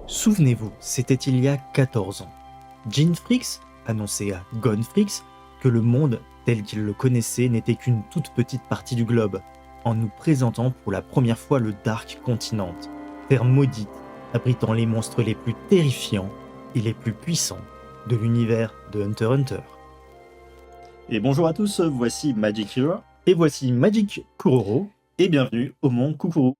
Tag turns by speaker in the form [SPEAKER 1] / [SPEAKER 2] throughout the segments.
[SPEAKER 1] Souvenez-vous, c'était il y a 14 ans. Ginfrix annonçait à Gonfrix que le monde tel qu'il le connaissait n'était qu'une toute petite partie du globe, en nous présentant pour la première fois le Dark Continent, terre maudite abritant les monstres les plus terrifiants et les plus puissants de l'univers de Hunter x Hunter.
[SPEAKER 2] Et bonjour à tous, voici Magic Hero,
[SPEAKER 1] Et voici Magic Kuroro.
[SPEAKER 2] et bienvenue au monde Kukuru.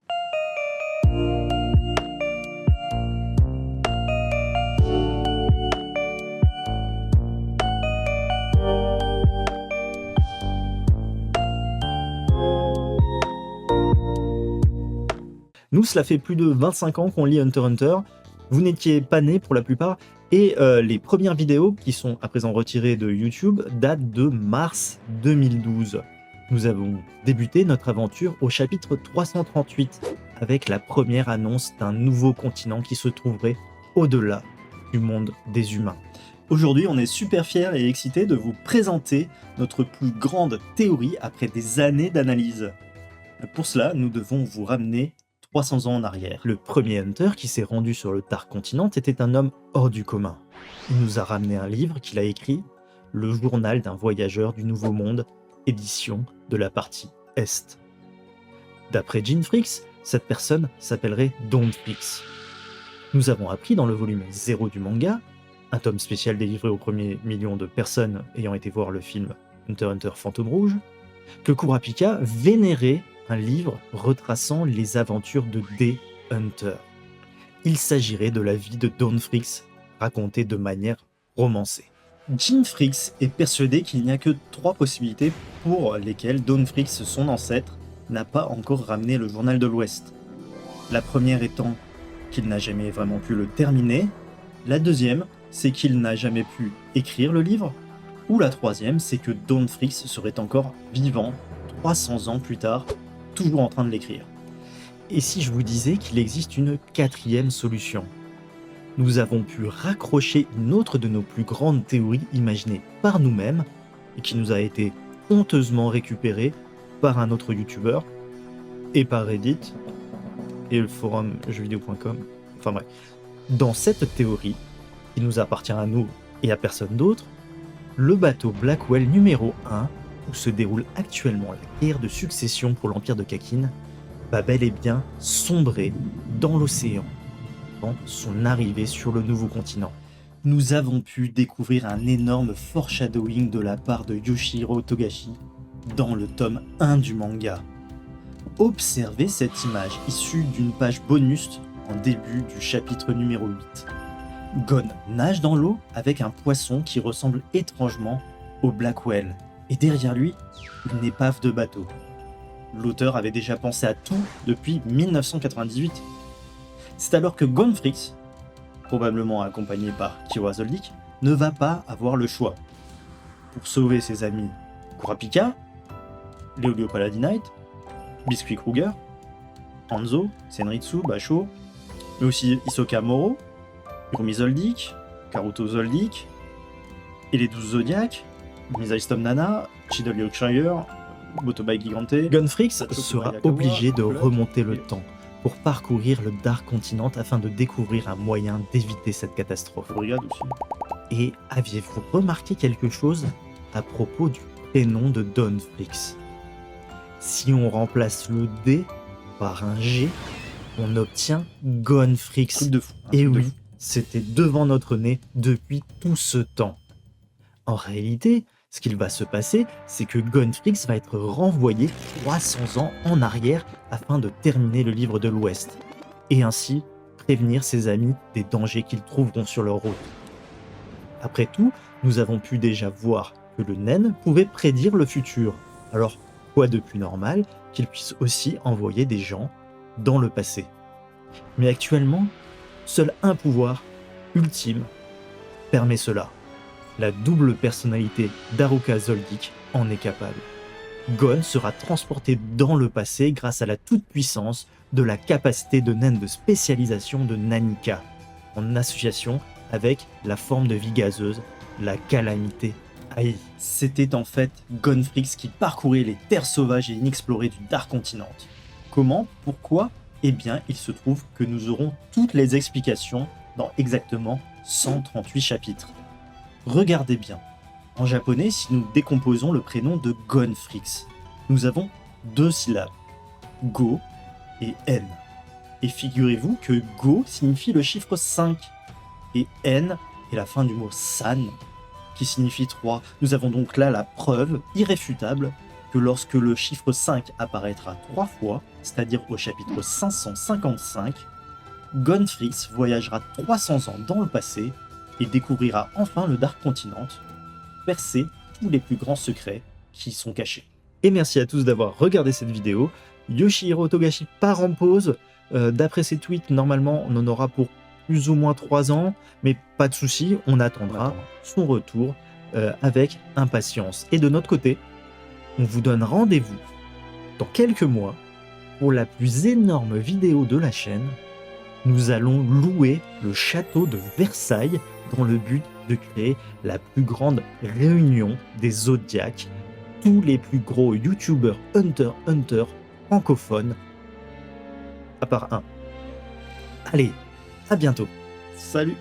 [SPEAKER 1] Nous, cela fait plus de 25 ans qu'on lit Hunter x Hunter. Vous n'étiez pas nés pour la plupart. Et les premières vidéos, qui sont à présent retirées de YouTube, datent de mars 2012. Nous avons débuté notre aventure au chapitre 338, avec la première annonce d'un nouveau continent qui se trouverait au-delà du monde des humains.
[SPEAKER 2] Aujourd'hui, on est super fiers et excités de vous présenter notre plus grande théorie après des années d'analyse. Pour cela, nous devons vous ramener 300 ans en arrière.
[SPEAKER 1] Le premier Hunter qui s'est rendu sur le Dark Continent était un homme hors du commun. Il nous a ramené un livre qu'il a écrit, Le journal d'un voyageur du Nouveau Monde, édition de la partie Est. D'après Ginfrix, cette personne s'appellerait Dawnfrix. Nous avons appris dans le volume 0 du manga, un tome spécial délivré au premier million de personnes ayant été voir le film Hunter x Hunter Fantôme Rouge, que Kurapika vénérait un livre retraçant les aventures de D. Hunter. Il s'agirait de la vie de Dawnfrix, racontée de manière romancée.
[SPEAKER 2] Ginfrix est persuadé qu'il n'y a que 3 possibilités pour lesquelles Dawnfrix, son ancêtre, n'a pas encore ramené le journal de l'Ouest. La première étant qu'il n'a jamais vraiment pu le terminer, la deuxième, c'est qu'il n'a jamais pu écrire le livre, ou la troisième, c'est que Dawnfrix serait encore vivant 300 ans plus tard, toujours en train de l'écrire.
[SPEAKER 1] Et si je vous disais qu'il existe une quatrième solution? Nous avons pu raccrocher une autre de nos plus grandes théories imaginées par nous-mêmes et qui nous a été honteusement récupérée par un autre youtubeur et par Reddit et le forum jeuxvideo.com. Enfin bref. Dans cette théorie, qui nous appartient à nous et à personne d'autre, le bateau Blackwell numéro 1, où se déroule actuellement la guerre de succession pour l'Empire de Kakin, va bel et bien sombrer dans l'océan avant son arrivée sur le nouveau continent.
[SPEAKER 2] Nous avons pu découvrir un énorme foreshadowing de la part de Yoshihiro Togashi dans le tome 1 du manga. Observez cette image issue d'une page bonus en début du chapitre numéro 8. Gon nage dans l'eau avec un poisson qui ressemble étrangement au Blackwell, et derrière lui, une épave de bateau. L'auteur avait déjà pensé à tout depuis 1998. C'est alors que Gonfrix, probablement accompagné par Kira Zoldyck, ne va pas avoir le choix. Pour sauver ses amis Kurapika, Leolio Paladinite, Biscuit Kruger, Hanzo, Senritsu, Basho, mais aussi Hisoka Moro, Urmi Zoldyck, Karuto Zoldyck, et les 12 Zodiacs, Misai Storm Nana, Chidori Yorkshire, Motobai Gigante.
[SPEAKER 1] Gonfrix sera obligé de remonter le temps pour parcourir le Dark Continent afin de découvrir un moyen d'éviter cette catastrophe.
[SPEAKER 2] Brigade aussi.
[SPEAKER 1] Et aviez-vous remarqué quelque chose à propos du prénom de Dawnfrix? Si on remplace le D par un G, on obtient Gonfrix.
[SPEAKER 2] Truc de fou.
[SPEAKER 1] Et oui, c'était devant notre nez depuis tout ce temps. En réalité, ce qu'il va se passer, c'est que Gonfrix va être renvoyé 300 ans en arrière afin de terminer le livre de l'Ouest, et ainsi prévenir ses amis des dangers qu'ils trouveront sur leur route. Après tout, nous avons pu déjà voir que le naine pouvait prédire le futur, alors quoi de plus normal qu'il puisse aussi envoyer des gens dans le passé. Mais actuellement, seul un pouvoir ultime permet cela. La double personnalité d'Haruka Zoldyck en est capable. Gon sera transporté dans le passé grâce à la toute-puissance de la capacité de naine de spécialisation de Nanika, en association avec la forme de vie gazeuse, la calamité Ai.
[SPEAKER 2] C'était en fait Gonfrix qui parcourait les terres sauvages et inexplorées du Dark Continent. Comment? Pourquoi? Eh bien, il se trouve que nous aurons toutes les explications dans exactement 138 chapitres. Regardez bien. En japonais, si nous décomposons le prénom de Gonfrix, nous avons 2 syllabes, Go et N. Et figurez-vous que Go signifie le chiffre 5 et N est la fin du mot San qui signifie 3. Nous avons donc là la preuve irréfutable que lorsque le chiffre 5 apparaîtra 3 fois, c'est-à-dire au chapitre 555, Gonfrix voyagera 300 ans dans le passé et découvrira enfin le Dark Continent, percer tous les plus grands secrets qui y sont cachés.
[SPEAKER 1] Et merci à tous d'avoir regardé cette vidéo. Yoshihiro Togashi part en pause. D'après ses tweets, normalement, on en aura pour plus ou moins 3 ans, mais pas de souci, on attendra son retour avec impatience. Et de notre côté, on vous donne rendez-vous dans quelques mois pour la plus énorme vidéo de la chaîne. Nous allons louer le château de Versailles dans le but de créer la plus grande réunion des Zodiacs. Tous les plus gros youtubeurs Hunter x Hunter francophones, à part un. Allez, à bientôt.
[SPEAKER 2] Salut!